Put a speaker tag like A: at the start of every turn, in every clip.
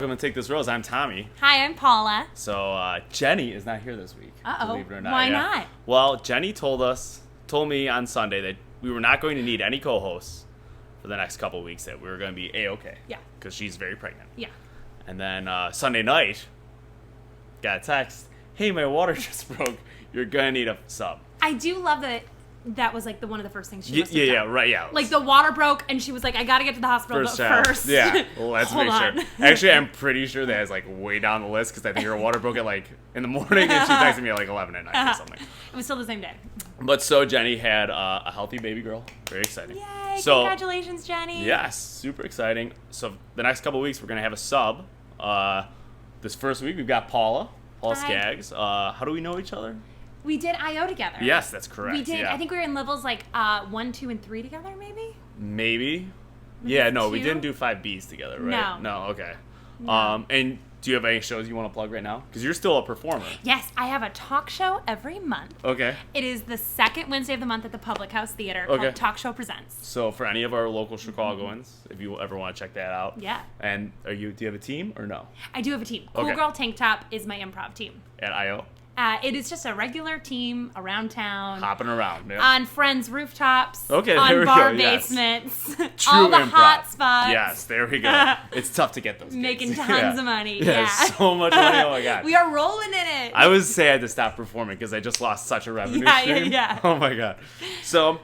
A: Welcome to Take This Rose. I'm Tommy.
B: Hi, I'm Paula.
A: So Jenny is not here this week. Believe it or not.
B: Why not?
A: Well, Jenny told me on Sunday that we were not going to need any co-hosts for the next couple of weeks. That we were going to be A-okay.
B: Yeah. Because
A: she's very pregnant.
B: Yeah.
A: And then Sunday night, got a text. Hey, my water just broke. You're going to need a sub.
B: I do love that was like one of the first things she must have done.
A: Right, yeah.
B: Like the water broke and she was like, I gotta get to the hospital first.
A: Yeah, well, let's make
B: on.
A: sure. Actually, I'm pretty sure that is like way down the list because I think her water broke at like in the morning and she texted me at like 11 at night or something.
B: It was still the same day.
A: But so Jenny had a healthy baby girl. Very exciting.
B: Yay,
A: so,
B: congratulations, Jenny.
A: Yes, super exciting. So the next couple of weeks we're going to have a sub. This first week we've got Paula Skaggs. How do we know each other?
B: We did I.O. together.
A: Yes, that's correct.
B: We did.
A: Yeah.
B: I think we were in levels like 1, 2, and 3 together, maybe?
A: Maybe.
B: Maybe
A: Yeah, no,
B: 2?
A: we didn't do 5Bs together, right? No, okay.
B: No.
A: And do you have any shows you want to plug right now? Because you're still a performer.
B: Yes, I have a talk show every month.
A: Okay.
B: It is the second Wednesday of the month at the Public House Theater called Talk Show Presents.
A: So for any of our local Chicagoans, if you ever want to check that out.
B: Yeah.
A: And do you have a team or no?
B: I do have a team. Cool Girl Tank Top is my improv team.
A: At I.O.?
B: It is just a regular team around town.
A: Hopping around. Yeah.
B: On friends' rooftops.
A: Okay,
B: on
A: there we
B: bar
A: go, yes.
B: basements.
A: True
B: all the
A: improv.
B: hot spots.
A: Yes, there we go. It's tough to get those gigs.
B: Making tons of money.
A: Yeah, so much money. Oh my god.
B: We are rolling in it.
A: I would say I had to stop performing because I just lost such a revenue stream.
B: Yeah.
A: Oh my god. So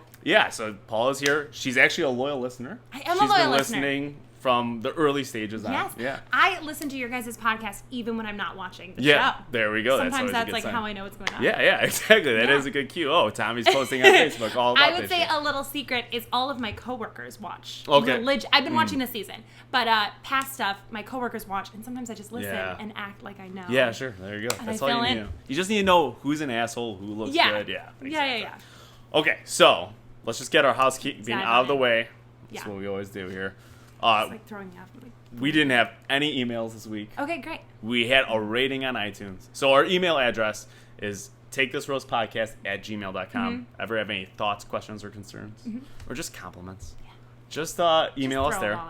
A: Paula's here. She's actually a loyal listener.
B: I am a loyal listener.
A: She's been listening from the early stages on.
B: Yes.
A: Yeah.
B: I listen to your guys' podcast even when I'm not watching the
A: Yeah.
B: show.
A: There we go.
B: Sometimes
A: that's
B: like
A: sign.
B: how I know what's going on.
A: Yeah, exactly. That is a good cue. Oh, Tommy's posting on Facebook all about this.
B: I would say
A: shit.
B: a little secret is all of my coworkers watch.
A: Okay.
B: I've been watching this season, but past stuff my coworkers watch, and sometimes I just listen and act like I know.
A: Yeah, sure. There you go.
B: And
A: That's
B: I
A: all you
B: fill
A: need
B: in.
A: to know. You just need to know who's an asshole, who looks good. Yeah. Exactly.
B: Yeah.
A: Okay, so let's just get our housekeeping
B: Dive
A: out of the
B: in.
A: way.
B: Yeah.
A: That's what we always do here.
B: It's like throwing me off.
A: We didn't have any emails this week.
B: Okay, great.
A: We had a rating on iTunes. So our email address is takethisrosepodcast@gmail.com.
B: Mm-hmm.
A: Ever have any thoughts, questions, or concerns? Or just compliments?
B: Yeah.
A: Just email us
B: Throw
A: there.
B: them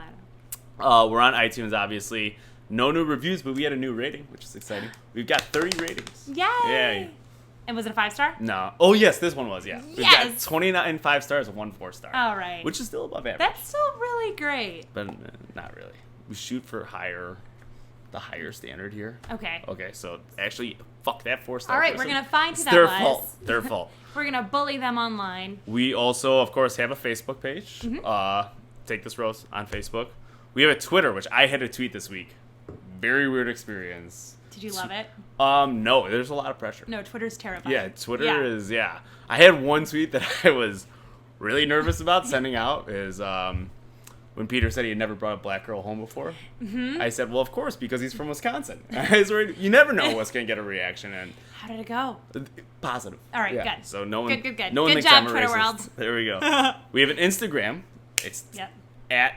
B: all at 'em.
A: We're on iTunes, obviously. No new reviews, but we had a new rating, which is exciting. We've got 30 ratings.
B: Yay!
A: Yay.
B: And was it a 5-star?
A: No. Oh, yes, this one was, yeah. We've got
B: Yes!
A: 29 5-stars and 1 4-star.
B: All right.
A: Which is still above average.
B: That's still really great.
A: But not really. We shoot for the higher standard here.
B: Okay.
A: Okay, so actually, fuck that 4-star.
B: All right,
A: person.
B: we're going to find who
A: It's
B: that
A: their
B: was.
A: fault. Their fault.
B: We're going to bully them online.
A: We also, of course, have a Facebook page. Take This Rose on Facebook. We have a Twitter, which I had to tweet this week. Very weird experience.
B: Did you love it?
A: No, there's a lot of pressure.
B: No, Twitter's terrifying.
A: Yeah, Twitter is, I had one tweet that I was really nervous about sending out is when Peter said he had never brought a black girl home before. I said, well, of course, because he's from Wisconsin. You never know what's going to get a reaction. And
B: How did it go?
A: positive.
B: All right, good.
A: So no one,
B: Good.
A: No one
B: Good
A: thinks
B: job,
A: I'm a
B: Twitter
A: racist.
B: world.
A: There we go. We have an Instagram. It's at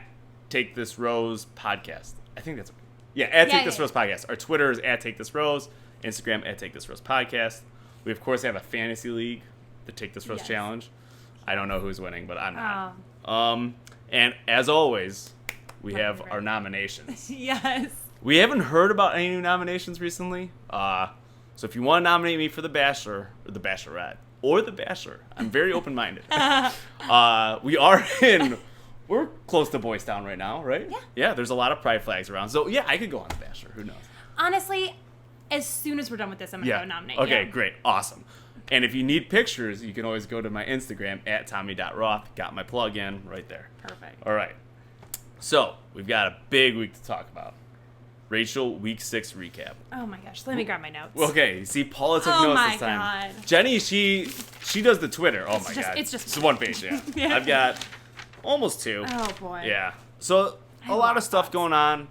A: Take This Rose Podcast. I think that's at Take This Rose Podcast. Our Twitter is at Take This Rose. Instagram at Take This Rose Podcast. We of course have a fantasy league, the Take This Rose Challenge. I don't know who's winning, but I'm not. And as always, we have our nominations.
B: Yes.
A: We haven't heard about any new nominations recently. So if you want to nominate me for The Bachelor, or The Bachelorette, or The Bachelor, I'm very open-minded. We're close to Boys Town right now, right?
B: Yeah.
A: Yeah, there's a lot of pride flags around. So yeah, I could go on The Bachelor. Who knows?
B: Honestly, as soon as we're done with this, I'm going to go nominate you.
A: Okay, great. Awesome. And if you need pictures, you can always go to my Instagram at Tommy.Roth. Got my plug in right there.
B: Perfect.
A: All right. So we've got a big week to talk about. Rachel, week 6 recap.
B: Oh my gosh, let me grab my notes.
A: Okay, see, Paula took notes this time.
B: God.
A: Jenny, she does the Twitter. Oh my god.
B: It's just
A: one page, yeah.
B: Yeah.
A: I've got almost 2.
B: Oh boy.
A: Yeah. So a lot of stuff going on.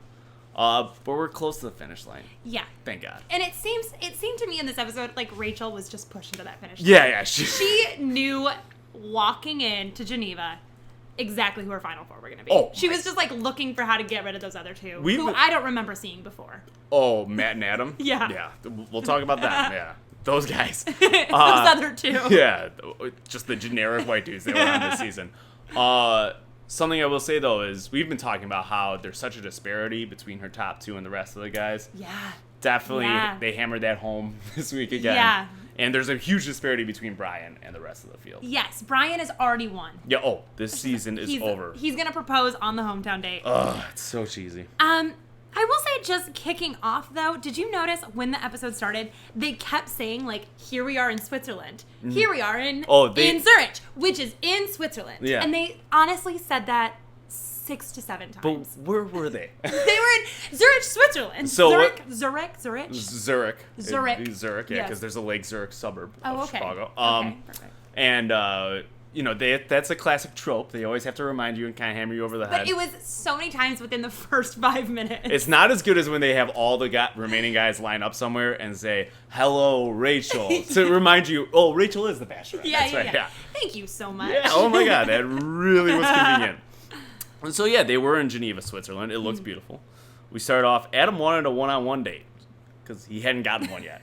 A: But we're close to the finish line.
B: Yeah.
A: Thank God.
B: And it seemed to me in this episode like Rachel was just pushing to that finish line.
A: Yeah.
B: She knew walking into Geneva exactly who her final 4 were going to be.
A: Oh,
B: she was just like looking for how to get rid of those other 2
A: We've
B: who
A: been-
B: I don't remember seeing before.
A: Oh, Matt and Adam?
B: Yeah.
A: Yeah. We'll talk about that. Yeah. Those guys.
B: Those other 2.
A: Yeah. Just the generic white dudes they were on this season. Something I will say, though, is we've been talking about how there's such a disparity between her top two and the rest of the guys.
B: Yeah.
A: Definitely, they hammered that home this week again. Yeah. And there's a huge disparity between Brian and the rest of the field.
B: Yes, Brian has already won.
A: Yeah, this season is over.
B: He's going to propose on the hometown date.
A: Ugh, it's so cheesy.
B: I will say, just kicking off, though, did you notice when the episode started, they kept saying, like, here we are in Switzerland. Mm-hmm. Here we are in Zurich, which is in Switzerland. Yeah. And they honestly said that 6 to 7 times.
A: But where were they?
B: They were in Zurich, Switzerland.
A: So
B: Zurich,
A: yeah, because there's a Lake Zurich suburb of Chicago.
B: Okay, perfect.
A: And, that's a classic trope. They always have to remind you and kind of hammer you over the head.
B: But it was so many times within the first 5 minutes.
A: It's not as good as when they have all the remaining guys line up somewhere and say, hello, Rachel, to remind you, oh, Rachel is the Bachelorette.
B: Yeah. Thank you so much.
A: Yeah, oh my God, that really was convenient. And so, they were in Geneva, Switzerland. It looks beautiful. We started off, Adam wanted a one-on-one date because he hadn't gotten one yet.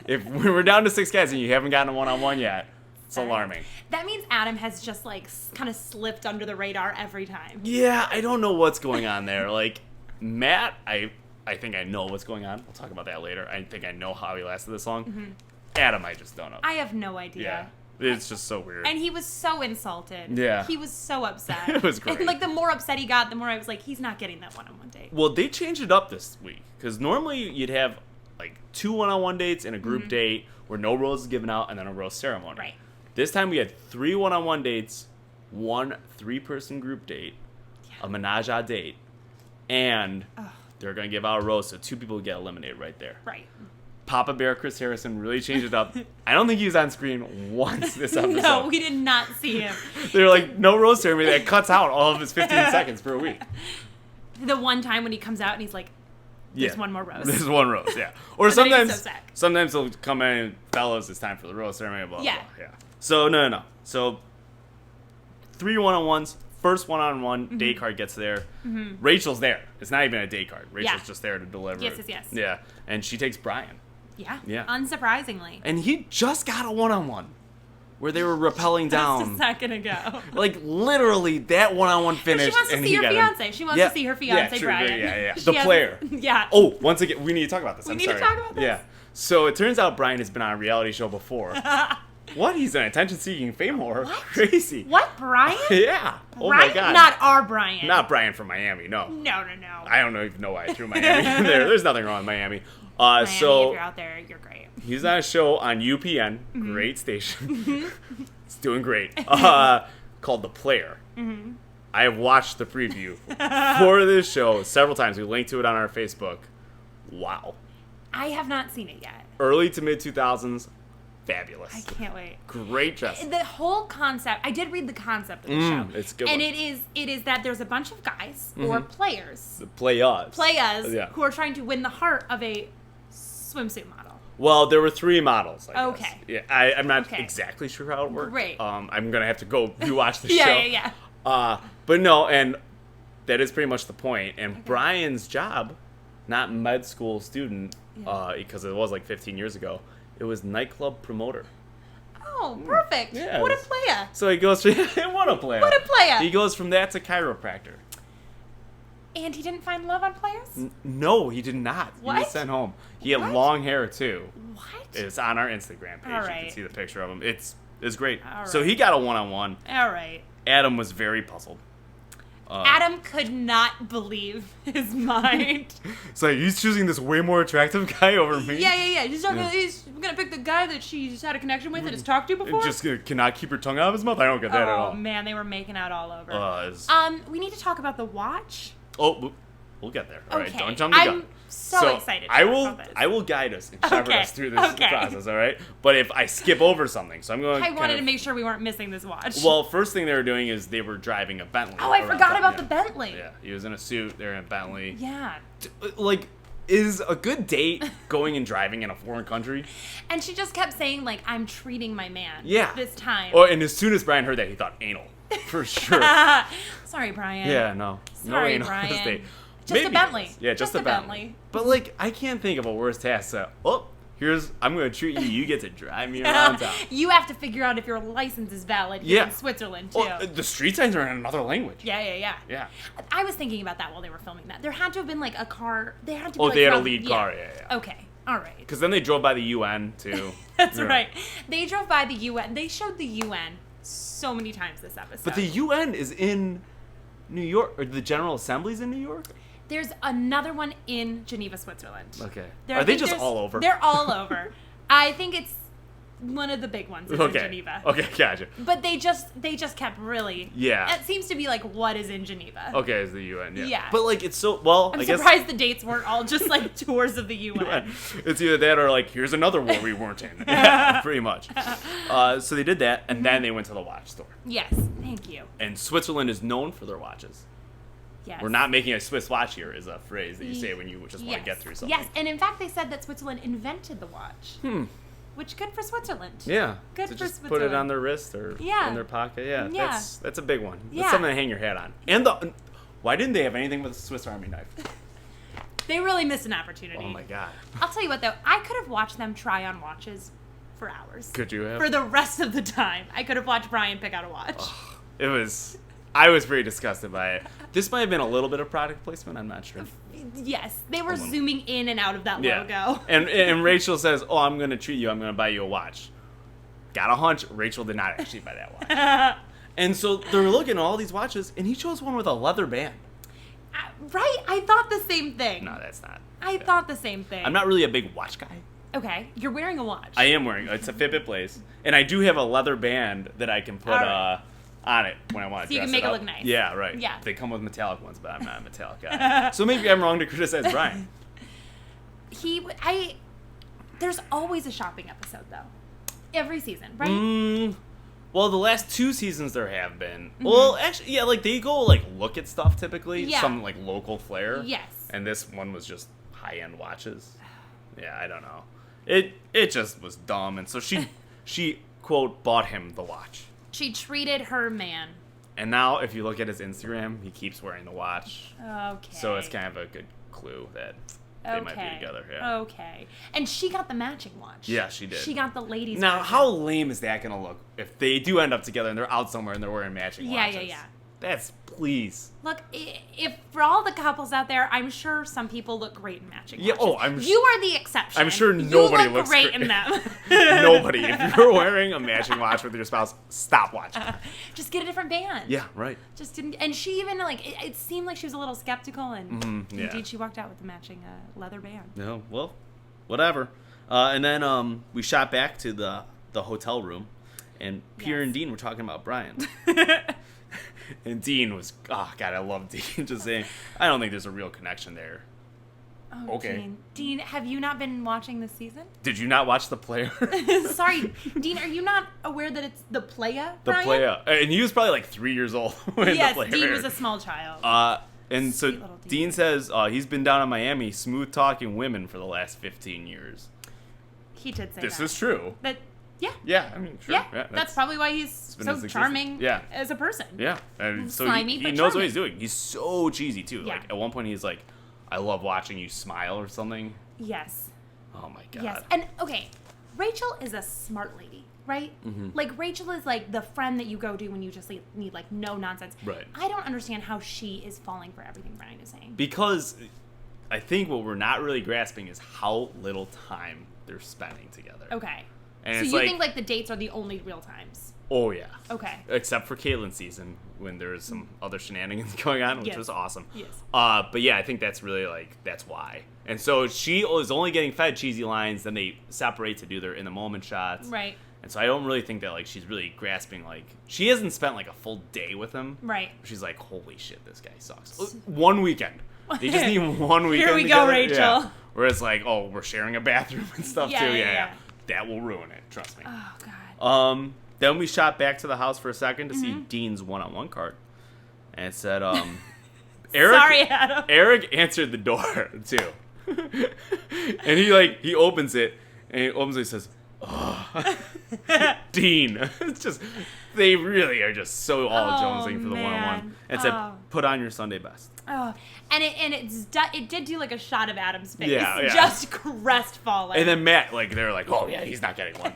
A: If we're down to 6 guys and you haven't gotten a one-on-one yet, it's alarming.
B: That means Adam has just, like, kind of slipped under the radar every time.
A: Yeah, I don't know what's going on there. Like, Matt, I think I know what's going on. We'll talk about that later. I think I know how he lasted this long. Mm-hmm. Adam, I just don't know.
B: I have no idea.
A: Yeah, it's just so weird.
B: And he was so insulted.
A: Yeah.
B: He was so upset.
A: It was great.
B: And, like, the more upset he got, the more I was like, he's not getting that one-on-one date.
A: Well, they changed it up this week. Because normally you'd have, like, 2 one-on-one dates and a group date where no rose is given out and then a rose ceremony.
B: Right.
A: This time we had 3 one-on-one dates, 1 3-person group date, a menage a date, and they're going to give out a rose, so 2 people get eliminated right there.
B: Right.
A: Papa Bear Chris Harrison really changed it up. I don't think he was on screen once this episode.
B: No, we did not see him.
A: They're like, no rose ceremony. That cuts out all of his 15 seconds per week.
B: The one time when he comes out and he's like, there's one more rose.
A: There's one rose, yeah. Or sometimes they'll come in and, fellas, it's time for the rose ceremony, blah, blah, blah. Yeah. So, no. So, 3 one-on-ones. First one-on-one date card gets there. Mm-hmm. Rachel's there. It's not even a date card. Rachel's just there to deliver it.
B: Yes.
A: Yeah. And she takes Brian.
B: Yeah. Unsurprisingly.
A: And he just got a one-on-one where they were rappelling down.
B: Just a second ago.
A: Like, literally, that one-on-one finished.
B: She wants to see her fiance. She wants to see her fiance, Brian.
A: Yeah. The player.
B: Yeah.
A: Oh, once again, we need to talk about this.
B: We need to talk about this.
A: Yeah. So it turns out Brian has been on a reality show before. What? He's an attention-seeking fame whore.
B: What?
A: Crazy.
B: What, Brian?
A: Yeah.
B: Brian?
A: Oh my God.
B: Not our Brian.
A: Not Brian from Miami. No.
B: No.
A: I don't even know why I threw Miami in there. There's nothing wrong with Miami.
B: Miami, if you're out there, you're great.
A: He's on a show on UPN, great station. It's doing great. Called The Player. Mm-hmm. I have watched the preview for this show several times. We linked to it on our Facebook. Wow.
B: I have not seen it yet.
A: Early to mid 2000s. Fabulous.
B: I can't wait.
A: Great dress.
B: The whole concept, I did read the concept of the show.
A: It's good.
B: And it is that there's a bunch of guys or players.
A: Players
B: who are trying to win the heart of a swimsuit model.
A: Well, there were 3 models, I guess.
B: Okay.
A: Yeah, I'm not exactly sure how it worked.
B: Great.
A: I'm going to have to go rewatch the show.
B: Yeah.
A: But no, and that is pretty much the point. And Brian's job, not med school student, because it was like 15 years ago, it was nightclub promoter.
B: Oh, perfect.
A: Yeah,
B: what a player.
A: So he goes from... What a player.
B: What a player.
A: He goes from that to chiropractor.
B: And he didn't find love on players?
A: No, he did not.
B: What?
A: He was sent home. He had long hair, too.
B: What?
A: It's on our Instagram page.
B: All right.
A: You can see the picture of him. It's great.
B: All right.
A: So he got a one-on-one.
B: All right.
A: Adam was very puzzled.
B: Adam could not believe his mind.
A: It's like, he's choosing this way more attractive guy over me?
B: Yeah. He's going to pick the guy that she's had a connection with and has talked to before?
A: Just cannot keep her tongue out of his mouth? I don't get that at all.
B: Oh, man, they were making out all over. We need to talk about the watch.
A: Oh, we'll get there. All right,
B: okay.
A: don't jump the gun.
B: I'm so excited.
A: I will guide us and shepherd us through this process, all right? But if I skip over something, so I'm going
B: I wanted to make sure we weren't missing this watch.
A: Well, first thing they were doing is they were driving a Bentley.
B: Oh, I forgot about the Bentley.
A: Yeah, he was in a suit. They're in a Bentley.
B: Yeah.
A: Like, is a good date going and driving in a foreign country?
B: And she just kept saying, like, I'm treating my man.
A: Yeah.
B: This time.
A: Oh, and as soon as Brian heard that, he thought anal. For sure.
B: Sorry, Brian.
A: Yeah, no.
B: Sorry,
A: no anal
B: Brian.
A: This date.
B: Just a Bentley.
A: Yeah, just a Bentley. But, like, I can't think of a worse task. I'm going to treat you. You get to drive me around town.
B: You have to figure out if your license is valid here in Switzerland, too.
A: Well, the street signs are in another language.
B: Yeah. I was thinking about that while they were filming that. There had to have been, like, a car. They had to be,
A: they had a lead car. Yeah.
B: Okay. All right.
A: Because then they drove by the UN, too.
B: That's right. They drove by the UN. They showed the UN so many times this episode.
A: But the UN is in New York. Or the General Assembly's in New York?
B: There's another one in Geneva, Switzerland.
A: Okay. Are they just all over?
B: They're all over. I think it's one of the big ones in Geneva.
A: Okay, gotcha.
B: But they just kept really...
A: Yeah.
B: It seems to be like, what is in Geneva?
A: Okay, it's the UN,
B: Yeah.
A: But, like, it's so... Well,
B: I'm surprised the dates weren't all just, like, tours of the UN.
A: It's either that or, like, here's another war we weren't in. Pretty much. So they did that, and then they went to the watch store.
B: Yes, thank you.
A: And Switzerland is known for their watches.
B: Yes.
A: We're not making a Swiss watch here is a phrase that you say when you just want to get through something.
B: Yes, and in fact, they said that Switzerland invented the watch. Which, good for Switzerland.
A: Yeah.
B: Good
A: to
B: for
A: just
B: Switzerland.
A: Put it on their wrist or in their pocket. Yeah. That's a big one.
B: Yeah.
A: That's something to hang your hat on. And why didn't they have anything with a Swiss Army knife?
B: They really missed an opportunity.
A: Oh, my God.
B: I'll tell you what, though. I could have watched them try on watches for hours.
A: Could you have?
B: For the rest of the time. I could have watched Brian pick out a watch.
A: I was pretty disgusted by it. This might have been a little bit of product placement. I'm not sure.
B: Yes, they were zooming in and out of that logo.
A: And Rachel says, "Oh, I'm going to treat you. I'm going to buy you a watch." Got a hunch. Rachel did not actually buy that watch. And so they're looking at all these watches, and he chose one with a leather band.
B: Right? I thought the same thing.
A: No, that's not.
B: I thought the same thing.
A: I'm not really a big watch guy.
B: Okay, you're wearing a watch.
A: I am wearing. It's a Fitbit Blaze, and I do have a leather band that I can put on it when I want to.
B: So you can make it look nice.
A: Yeah, right.
B: Yeah.
A: They come with metallic ones, but I'm not a metallic guy. So maybe I'm wrong to criticize Brian.
B: There's always a shopping episode though, every season, right?
A: Well, the last 2 seasons there have been. Well, actually, yeah, like they go like look at stuff typically, some like local flair.
B: Yes.
A: And this one was just high-end watches. Yeah, I don't know. It just was dumb, and so she quote bought him the watch.
B: She treated her man.
A: And now, if you look at his Instagram, he keeps wearing the watch.
B: Okay.
A: So it's kind of a good clue that they might be together. Yeah.
B: Okay. And she got the matching watch.
A: Yeah, she did.
B: She got the ladies'
A: Now,
B: version.
A: how lame is that going to look if they do end up together and they're out somewhere and they're wearing matching watches?
B: Yeah.
A: That's, please.
B: Look, if for all the couples out there, I'm sure some people look great in matching watches. You are the exception.
A: I'm sure nobody
B: you look
A: looks
B: great in them.
A: Nobody. If you're wearing a matching watch with your spouse, stop watching.
B: Just get a different band.
A: Yeah, right.
B: Just didn't. And she even it seemed like she was a little skeptical, and indeed she walked out with the matching leather band.
A: No, well, whatever. And then we shot back to the hotel room, and Pierre and Dean were talking about Brian. And Dean was, oh, God, I love Dean. Just saying, I don't think there's a real connection there.
B: Oh, okay. Dean, have you not been watching this season?
A: Did you not watch The Player?
B: Sorry, Dean, are you not aware that it's The Playa, Brian?
A: The Playa. And he was probably like 3 years old when
B: yes,
A: The Player
B: Dean
A: aired.
B: was a small child.
A: And so Dean says he's been down in Miami smooth-talking women for the last 15 years.
B: He did say
A: this
B: that.
A: Is true.
B: Yeah.
A: Yeah, I mean, sure.
B: Yeah, that's probably why he's so charming as a person.
A: Yeah, and so
B: slimy,
A: he knows what he's doing. He's so cheesy, too. Yeah. Like, at one point, he's like, I love watching you smile or something.
B: Yes.
A: Oh, my God.
B: Yes, and, okay, Rachel is a smart lady, right? Mm-hmm. Like, Rachel is, like, the friend that you go to when you just need, like, no nonsense.
A: Right.
B: I don't understand how she is falling for everything Brian is saying.
A: Because I think what we're not really grasping is how little time they're spending together.
B: Okay.
A: And
B: so you think, like, the dates are the only real times?
A: Oh, yeah.
B: Okay.
A: Except for Caitlin's season, when there was some other shenanigans going on, which was awesome.
B: Yes.
A: But, yeah, I think that's really, like, that's why. And so she is only getting fed cheesy lines, then they separate to do their in-the-moment shots.
B: Right.
A: And so I don't really think that, like, she's really grasping, like, she hasn't spent, like, a full day with him.
B: Right.
A: She's like, holy shit, this guy sucks. One weekend. They just need one weekend
B: Here we
A: together.
B: go, Rachel.
A: Yeah. Where it's like, oh, we're sharing a bathroom and stuff, too.
B: Yeah.
A: That will ruin it, trust me.
B: Oh, God.
A: Then we shot back to the house for a second to see Dean's one-on-one card. And it said,
B: Sorry, Adam.
A: Eric answered the door, too. And he opens it, and he opens it and says, Dean. It's just, they really are just so all jonesing for the one-on-one. And said, put on your Sunday best.
B: Oh, and it did do like a shot of Adam's face. Just crestfallen.
A: And then Matt, like, they're like, oh yeah, he's not getting one.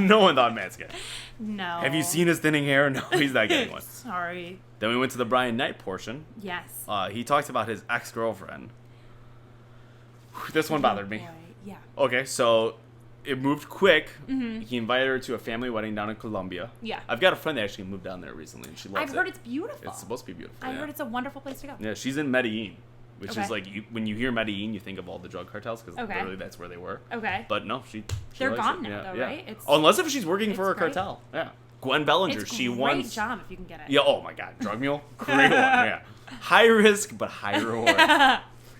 A: No one thought Matt's getting.
B: No.
A: Have you seen his thinning hair? No, he's not getting one.
B: Sorry.
A: Then we went to the Brian Knight portion.
B: Yes.
A: He talks about his ex-girlfriend. This one bothered me.
B: Boy. Yeah.
A: Okay, so it moved quick. Mm-hmm. He invited her to a family wedding down in Colombia.
B: Yeah.
A: I've got a friend that actually moved down there recently, and she loves it.
B: I've heard it's beautiful.
A: It's supposed to be beautiful.
B: I've heard it's a wonderful place to go.
A: Yeah, she's in Medellin, which is like, when you hear Medellin, you think of all the drug cartels, because literally that's where they were.
B: Okay.
A: But no,
B: they're gone now, though, right?
A: Unless if she's working for a cartel. Yeah. Gwen Bellinger, she won.
B: Great job if you can get it.
A: Yeah. Oh my God, drug mule, great one. Yeah. High risk but high reward.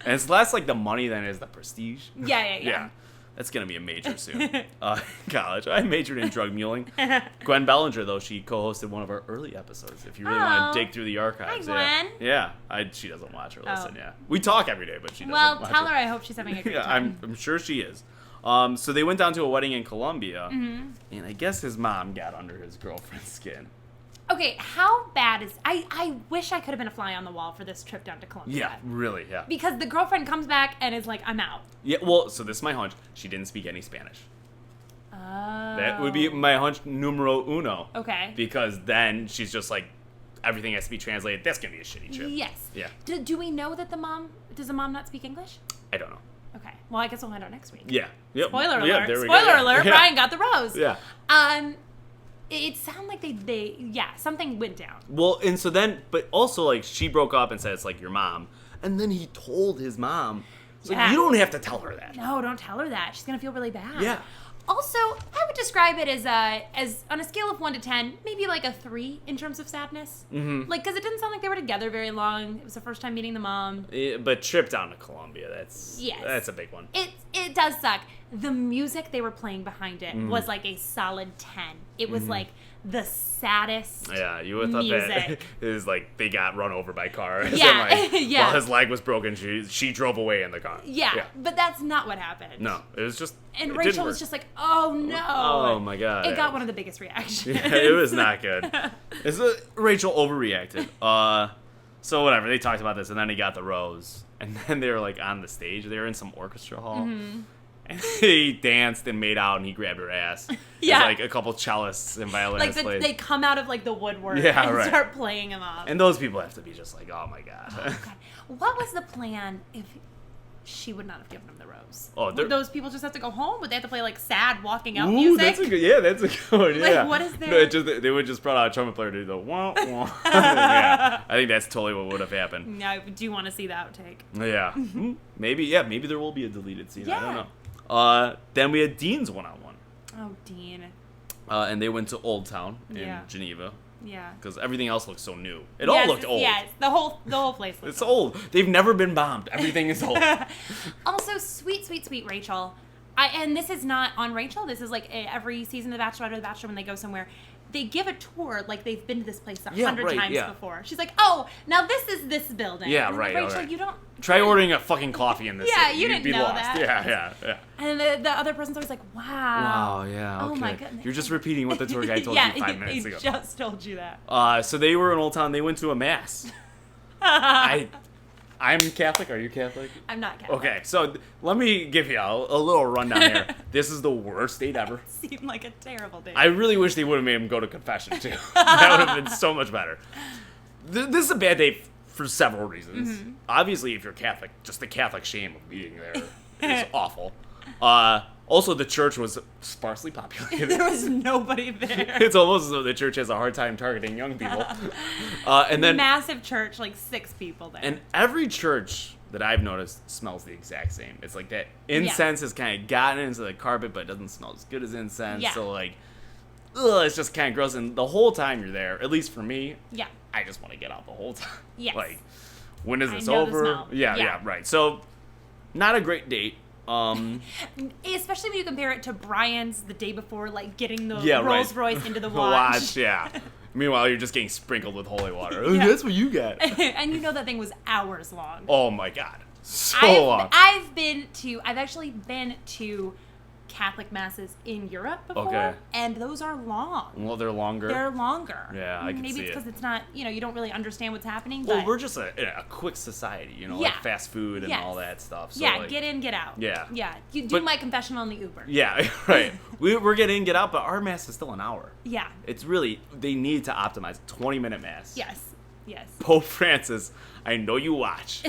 A: And it's less like the money than it is the prestige.
B: Yeah.
A: That's going to be a major soon. In college. I majored in drug muling. Gwen Bellinger, though, she co-hosted one of our early episodes. If you really want to dig through the archives.
B: Hi, Gwen.
A: Yeah. She doesn't watch or listen, We talk every day, but she doesn't watch.
B: Well, tell her I hope she's having a good time.
A: I'm sure she is. So they went down to a wedding in Colombia, and I guess his mom got under his girlfriend's skin.
B: Okay, how bad is... I wish I could have been a fly on the wall for this trip down to Colombia.
A: Yeah, really, yeah.
B: Because the girlfriend comes back and is like, I'm out.
A: Yeah, well, so this is my hunch. She didn't speak any Spanish.
B: Oh.
A: That would be my hunch numero uno.
B: Okay.
A: Because then she's just like, everything has to be translated. That's going to be a shitty trip.
B: Yes.
A: Yeah.
B: Do we know that does the mom not speak English?
A: I don't know.
B: Okay. Well, I guess we'll find out next week.
A: Yeah. Yep.
B: Spoiler alert.
A: Yeah,
B: Spoiler alert. Yeah. Brian got the rose.
A: Yeah.
B: It sounded like something went down.
A: Well, and so then, but also, like, she broke up and said it's like your mom. And then he told his mom. It's like, you don't have to tell her that.
B: No, don't tell her that. She's going to feel really bad.
A: Yeah.
B: Also, I would describe it as on a scale of 1 to 10, maybe like a 3 in terms of sadness. Mm-hmm. Like, because it didn't sound like they were together very long. It was the first time meeting the mom.
A: But trip down to Colombia, that's a big one.
B: It does suck. The music they were playing behind it was like a solid 10. It was like the saddest
A: you would thought that it was like they got run over by cars.
B: Yeah.
A: And like, while his leg was broken, she drove away in the car.
B: Yeah, but that's not what happened.
A: No, it was just...
B: And Rachel was just like, oh no.
A: Oh my God.
B: It got one of the biggest reactions.
A: Yeah, it was not good. Rachel overreacted. So whatever, they talked about this, and then he got the rose. And then they were like on the stage. They were in some orchestra hall. Mm-hmm. And he danced and made out, and he grabbed her ass. Yeah. Like a couple cellists and violinists.
B: Like they come out of like the woodwork and start playing him off.
A: And those people have to be just like, oh my God.
B: Oh, God. What was the plan if she would not have given him the rose?
A: Oh,
B: would those people just have to go home? Would they have to play like sad walking out music?
A: That's a good one. Yeah.
B: Like, what is there?
A: No, they would just brought out a trumpet player to do the wah wah. Yeah, I think that's totally what would have happened.
B: No, I do want to see the outtake.
A: Yeah. Maybe there will be a deleted scene. Yeah. I don't know. Then we had Dean's one-on-one.
B: Oh, Dean.
A: And they went to Old Town in Geneva.
B: Yeah.
A: Because everything else looked so new. It all looked old.
B: Yeah, the whole place looked
A: It's old. They've never been bombed. Everything is old.
B: Also, sweet Rachel. And this is not on Rachel. This is like every season of The Bachelorette or The Bachelor when they go somewhere. They give a tour like they've been to this place 100 times before. She's like, oh, now this is this building.
A: Yeah,
B: and
A: right.
B: Rachel,
A: right.
B: you don't...
A: Try ordering a fucking coffee in this city.
B: You didn't know
A: lost.
B: that.
A: Yeah.
B: And the other person's always like, wow.
A: Wow, yeah, okay.
B: Oh, my goodness.
A: You're just repeating what the tour guide told you 5 minutes ago.
B: Yeah, he just told you that.
A: So they were in Old Town. They went to a mass. I'm Catholic. Are you Catholic?
B: I'm not Catholic.
A: Okay, so let me give you a little rundown here. This is the worst date ever.
B: It seemed like a terrible date.
A: I really wish they would have made him go to confession, too. That would have been so much better. This is a bad date for several reasons. Mm-hmm. Obviously, if you're Catholic, just the Catholic shame of being there is awful. Also, the church was sparsely populated.
B: There was nobody there.
A: It's almost as though the church has a hard time targeting young people. And then
B: massive church, like 6 people there.
A: And every church that I've noticed smells the exact same. It's like that incense has kind of gotten into the carpet, but it doesn't smell as good as incense. Yeah. So like, it's just kind of gross. And the whole time you're there, at least for me, I just want to get out the whole time.
B: Yes.
A: Like, when is this over? Yeah, right. So, not a great date.
B: Especially when you compare it to Brian's the day before, like getting the Rolls Royce into the watch.
A: Meanwhile, you're just getting sprinkled with holy water. Oh, that's what you got.
B: And you know that thing was hours long.
A: Oh my God, so long.
B: I've actually been to Catholic masses in Europe before, and those are long.
A: Well, they're longer.
B: They're longer.
A: Yeah, I can see it.
B: Maybe it's because it's not, you don't really understand what's happening.
A: Well,
B: but
A: we're just a quick society, like fast food and all that stuff. So
B: get in, get out.
A: Yeah.
B: Yeah. You do my confessional on the Uber.
A: Yeah, right. We're getting in, get out, but our mass is still an hour.
B: Yeah.
A: It's really, they need to optimize 20-minute mass.
B: Yes.
A: Pope Francis, I know you watch.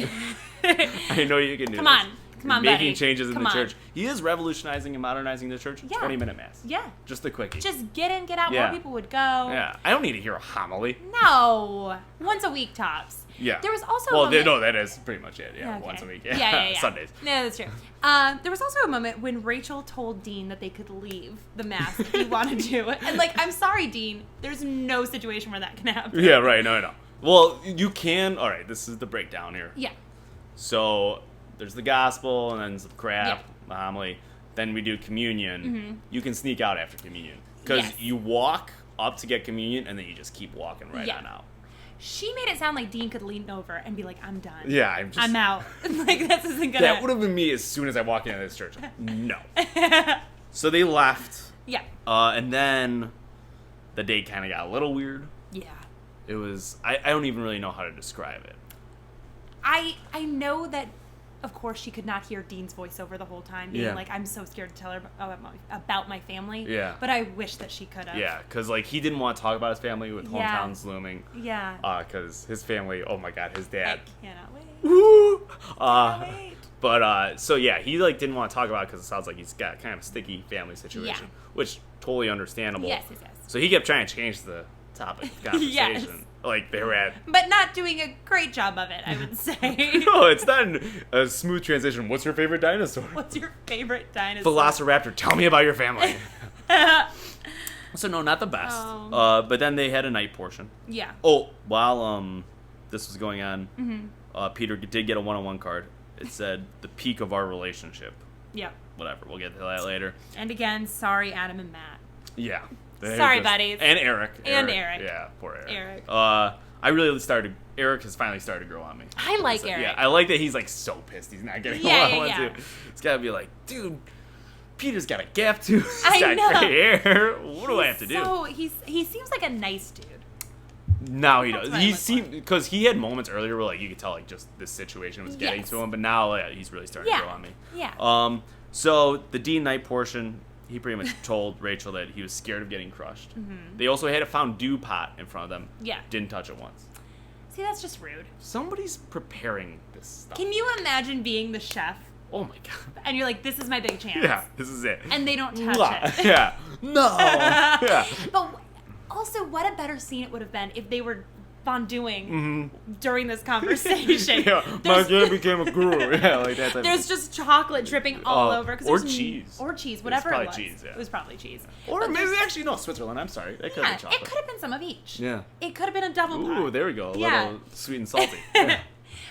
A: I know you can do this.
B: Come on,
A: making
B: buddy.
A: changes in the church. He is revolutionizing and modernizing the church. 20-minute mass.
B: Yeah.
A: Just a quickie.
B: Just get in, get out. More people would go. Yeah.
A: I don't need to hear a homily.
B: No. Once a week tops.
A: Yeah.
B: There was also
A: that is pretty much it. Yeah, okay. Once a week.
B: Yeah.
A: Sundays.
B: No, that's true. There was also a moment when Rachel told Dean that they could leave the mass if he wanted to. And, I'm sorry, Dean. There's no situation where that can happen.
A: Yeah, right. No. Well, you can. All right, this is the breakdown here.
B: Yeah.
A: So there's the gospel and then some crap, homily. Then we do communion.
B: Mm-hmm.
A: You can sneak out after communion because you walk up to get communion and then you just keep walking right on out.
B: She made it sound like Dean could lean over and be like, "I'm done.
A: Yeah,
B: I'm out." This isn't gonna.
A: That would have been me as soon as I walked into this church. No. So they left.
B: Yeah.
A: And then the date kind of got a little weird.
B: Yeah.
A: It was. I don't even really know how to describe it.
B: I know that, of course, she could not hear Dean's voiceover the whole time, being like, "I'm so scared to tell her about my family." Yeah. But I wish that she could have.
A: Yeah, because he didn't want to talk about his family with hometowns looming.
B: Yeah.
A: Because his family, oh my God, his dad.
B: I cannot wait.
A: Woo!
B: Cannot wait.
A: But so yeah, he didn't want to talk about it because it sounds like he's got kind of a sticky family situation, which totally understandable.
B: Yes.
A: So he kept trying to change the topic of conversation. They were at,
B: but not doing a great job of it, I would say.
A: No, it's not a smooth transition. What's your favorite dinosaur?
B: What's your favorite dinosaur?
A: Velociraptor. Tell me about your family. So no, not the best.
B: Oh.
A: But then they had a night portion.
B: Yeah.
A: Oh, while this was going on, Peter did get a one-on-one card. It said the peak of our relationship.
B: Yep.
A: Whatever. We'll get to that later.
B: And again, sorry, Adam and Matt.
A: Yeah.
B: Sorry, buddies.
A: And Eric.
B: Eric.
A: Yeah, poor Eric.
B: Eric
A: has finally started to grow on me.
B: I like Eric.
A: Yeah, I like that he's so pissed he's not getting what I want to. It's got to be like, dude, Peter's got a gap tooth. He's got gray hair. What do I have to do?
B: So he seems like a nice dude.
A: No, he does. He seemed, because he had moments earlier where you could tell just this situation was getting to him, but now he's really starting to grow on me.
B: Yeah.
A: So the Dean night portion, he pretty much told Rachel that he was scared of getting crushed. Mm-hmm. They also had a fondue pot in front of them. Yeah. Didn't touch it once.
B: See, that's just rude.
A: Somebody's preparing this stuff.
B: Can you imagine being the chef?
A: Oh my God.
B: And you're like, this is my big chance.
A: Yeah, this is it.
B: And they don't touch it.
A: Yeah. No. Yeah.
B: But also, what a better scene it would have been if they were fondueing during this conversation.
A: My dad became a guru. Yeah,
B: there's just chocolate dripping all over.
A: Or cheese.
B: Or cheese, whatever it was.
A: Cheese, yeah.
B: It was probably cheese.
A: Or maybe actually, no, Switzerland. I'm sorry. It could have been chocolate.
B: It could have been some of each.
A: Yeah.
B: It could have been a double pie.
A: Ooh, there we go. A little sweet and salty. Yeah.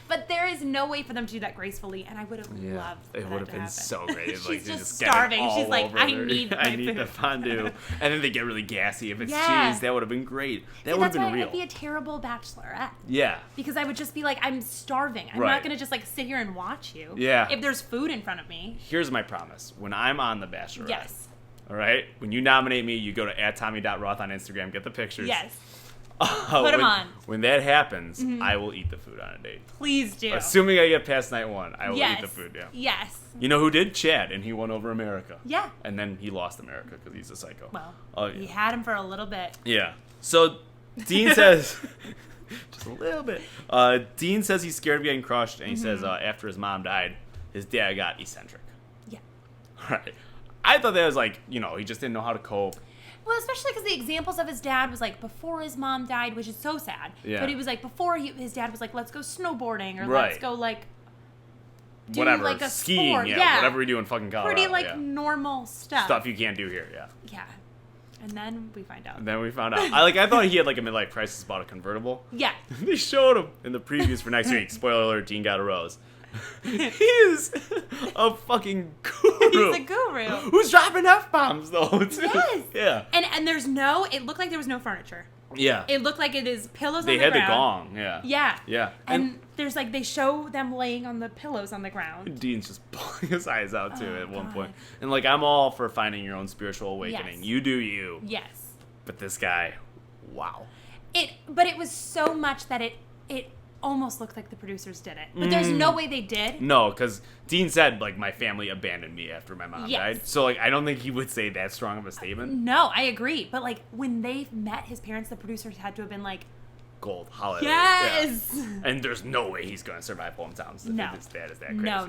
B: But there is no way for them to do that gracefully, and I would have loved that.
A: It would have been so great.
B: She's just starving. She's like, I need
A: the fondue. And then they get really gassy. If it's cheese, that would have been great. That would have been real.
B: That's why I'd be a terrible bachelorette.
A: Yeah.
B: Because I would just be like, I'm starving. I'm not going to just sit here and watch you.
A: Yeah.
B: If there's food in front of me.
A: Here's my promise. When I'm on the Bachelorette. All right? When you nominate me, you go to @Tommy.Roth on Instagram, get the pictures.
B: Yes. Put them on.
A: When that happens, I will eat the food on a date.
B: Please do.
A: Assuming I get past night one, I will eat the food,
B: Yes.
A: You know who did? Chad, and he won over America.
B: Yeah.
A: And then he lost America because he's a psycho.
B: Well, he had him for a little bit.
A: Yeah. So Dean says, just a little bit. Dean says he's scared of getting crushed, and he says after his mom died, his dad got eccentric.
B: Yeah.
A: All right. I thought that was he just didn't know how to cope.
B: Well, especially because the examples of his dad was before his mom died, which is so sad. Yeah. But he was before his dad was let's go snowboarding or let's go do
A: whatever,
B: a
A: skiing,
B: sport.
A: Whatever we do in fucking Colorado.
B: Pretty normal stuff.
A: Stuff you can't do here,
B: Yeah. And then we find out.
A: I thought he had a midlife crisis, bought a convertible.
B: Yeah.
A: They showed him in the previews for next week. Spoiler alert, Dean got a rose. He is a fucking guru.
B: He's a guru.
A: Who's dropping F-bombs, though, too.
B: Yes.
A: Yeah.
B: And it looked like there was no furniture.
A: Yeah.
B: It looked like it is pillows on the ground.
A: They had the gong, yeah.
B: Yeah.
A: Yeah.
B: And There's like, they show them laying on the pillows on the ground.
A: Dean's just pulling his eyes out too at one point. And like, I'm all for finding your own spiritual awakening. Yes. You do you.
B: Yes.
A: But this guy, wow.
B: But it was so much that it almost looked like the producers did it. But there's no way they did.
A: No, because Dean said, like, my family abandoned me after my mom died. So, like, I don't think he would say that strong of a statement.
B: No, I agree. But, like, when they met his parents, the producers had to have been like,
A: gold, holiday.
B: Yes!
A: Yeah. And there's no way he's going to survive hometowns.
B: No.
A: His dad is that crazy.
B: No.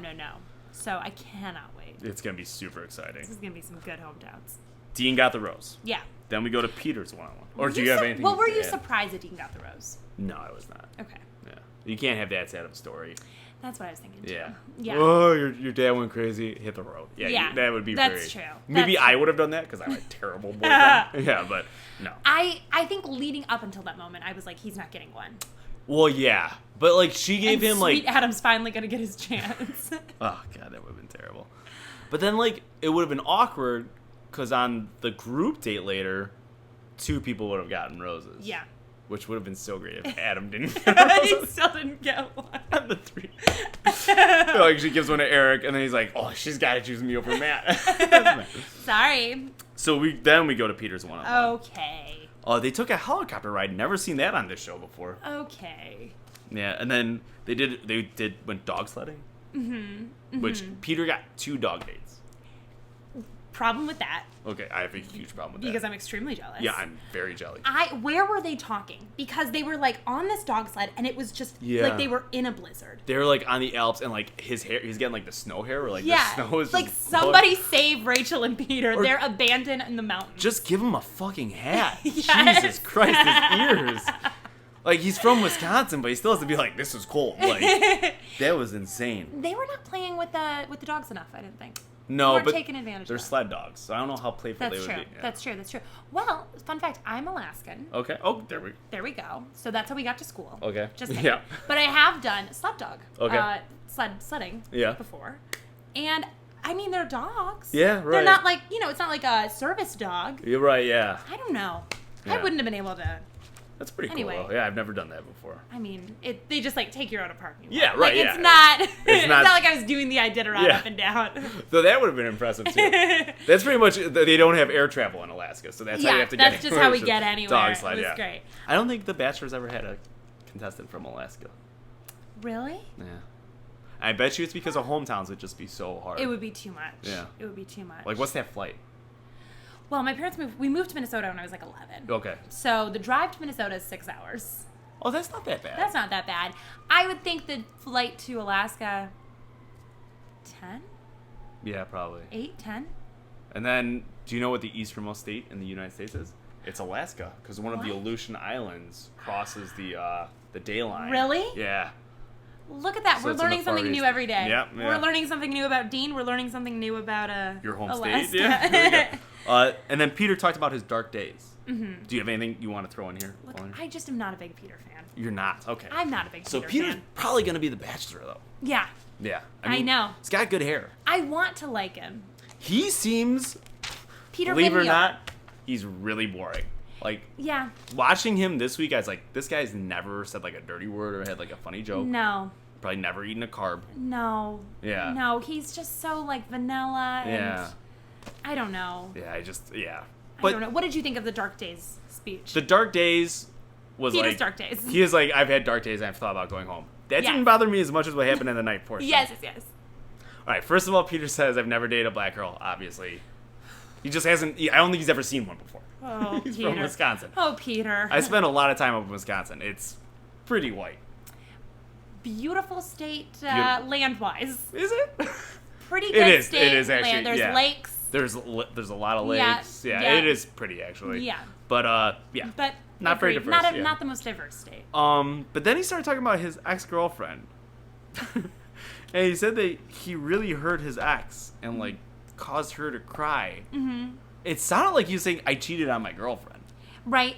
B: So, I cannot wait.
A: It's going to be super exciting.
B: This is going to be some good hometowns.
A: Dean got the rose.
B: Yeah.
A: Then we go to Peter's one-on-one. Or do you have anything?
B: Well, were you surprised that Dean got the rose?
A: No, I was not.
B: Okay.
A: Yeah. You can't have that sad of a story.
B: That's what I was thinking, too.
A: Yeah. Oh, your dad went crazy. Hit the road. Yeah. That would be
B: That's true.
A: Maybe I would have done that because I'm a terrible boyfriend. Yeah, but no.
B: I think leading up until that moment, I was like, he's not getting one.
A: Well, yeah. But, like, she gave him, like...
B: Sweet Adam's finally going to get his chance.
A: Oh, God, that would have been terrible. But then, like, it would have been awkward because on the group date later, 2 people would have gotten roses.
B: Yeah.
A: Which would have been so great if Adam didn't get roses.
B: He still didn't get one.
A: On the 3. Like, she gives one to Eric, and then he's like, oh, she's got to choose me over Matt.
B: Sorry.
A: So then we go to Peter's one-on-one.
B: Okay.
A: Oh, they took a helicopter ride. Never seen that on this show before.
B: Okay.
A: Yeah, and then they went dog sledding. Mm-hmm. Which Peter got 2 dog dates.
B: Problem with that.
A: Okay, I have a huge problem with that.
B: Because I'm extremely jealous.
A: Yeah, I'm very jealous.
B: Where were they talking? Because they were like on this dog sled and it was just like they were in a blizzard.
A: They were like on the Alps and like his hair, he's getting like the snow hair or like the snow is
B: like
A: just
B: somebody save Rachel and Peter. They're abandoned in the mountains.
A: Just give him a fucking hat. Yes. Jesus Christ, his ears. Like, he's from Wisconsin, but he still has to be like, this is cold. Like, that was insane.
B: They were not playing with the dogs enough, I didn't think.
A: No, but
B: taking advantage
A: they're sled dogs, so I don't know how playful they would be. Yeah.
B: That's true. Well, fun fact, I'm Alaskan.
A: Okay. Oh, there we
B: go. So that's how we got to school.
A: Okay.
B: Just saying. Yeah. But I have done sled dog.
A: Okay.
B: Sledding.
A: Yeah.
B: Before. And, I mean, they're dogs.
A: Yeah, right.
B: They're not like, it's not like a service dog.
A: You're right, yeah.
B: I don't know.
A: Yeah.
B: I wouldn't have been able to.
A: That's pretty cool, though. Yeah, I've never done that before.
B: I mean, they just, like, take you out of parking lot.
A: Yeah, right,
B: It's not it's not like I was doing the Iditarod up and down.
A: So that would have been impressive, too. That's pretty much, they don't have air travel in Alaska, so that's how you have to get
B: that's just how we get anywhere.
A: Dog sled,
B: it was great.
A: I don't think The Bachelor's ever had a contestant from Alaska.
B: Really?
A: Yeah. I bet you it's because of hometowns would just be so hard.
B: It would be too much.
A: Yeah.
B: It would be too much.
A: Like, what's that flight?
B: Well, my parents moved to Minnesota when I was like 11.
A: Okay.
B: So the drive to Minnesota is 6 hours.
A: Oh, that's not that bad.
B: That's not that bad. I would think the flight to Alaska, 10?
A: Yeah, probably.
B: 8, 10?
A: And then, do you know what the easternmost state in the United States is? It's Alaska, because one of the Aleutian Islands crosses the day line.
B: Really?
A: Yeah.
B: Look at that.
A: So
B: we're learning something new every day.
A: Yeah.
B: We're learning something new about Dean. We're learning something new about
A: your home
B: Alaska.
A: state. Yeah. And then Peter talked about his dark days. Mm-hmm. Do you have anything you want to throw in here?
B: Look, I just am not a big Peter fan.
A: You're not? Okay.
B: I'm not a big Peter fan.
A: So Peter's probably going to be the Bachelor, though.
B: Yeah.
A: Yeah.
B: I know.
A: He's got good hair.
B: I want to like him.
A: He seems,
B: Peter
A: believe it or not, he's really boring. Like, watching him this week, I was like, this guy's never said like a dirty word or had like a funny joke.
B: No.
A: Probably never eaten a carb.
B: No.
A: Yeah.
B: No, he's just so like vanilla and I don't know.
A: Yeah,
B: But I don't know. What did you think of the Dark Days speech?
A: The Dark Days was
B: Peter's
A: like...
B: Dark Days.
A: He is like, I've had dark days and I've thought about going home. That didn't bother me as much as what happened in the night portion.
B: Yes.
A: All right, first of all, Peter says, I've never dated a black girl, obviously. He just hasn't... I don't think he's ever seen one before.
B: Oh,
A: He's
B: Peter.
A: from Wisconsin.
B: Oh, Peter.
A: I spent a lot of time up in Wisconsin. It's pretty white.
B: Beautiful state land-wise.
A: Is it?
B: Pretty good state.
A: It is actually.
B: Land. There's lakes.
A: There's a lot of lakes. Yeah, it is pretty actually.
B: Yeah.
A: But
B: But
A: not very diverse.
B: Not the most diverse state.
A: But then he started talking about his ex-girlfriend. And he said that he really hurt his ex and like caused her to cry. Mm-hmm. It sounded like he was saying, I cheated on my girlfriend.
B: Right.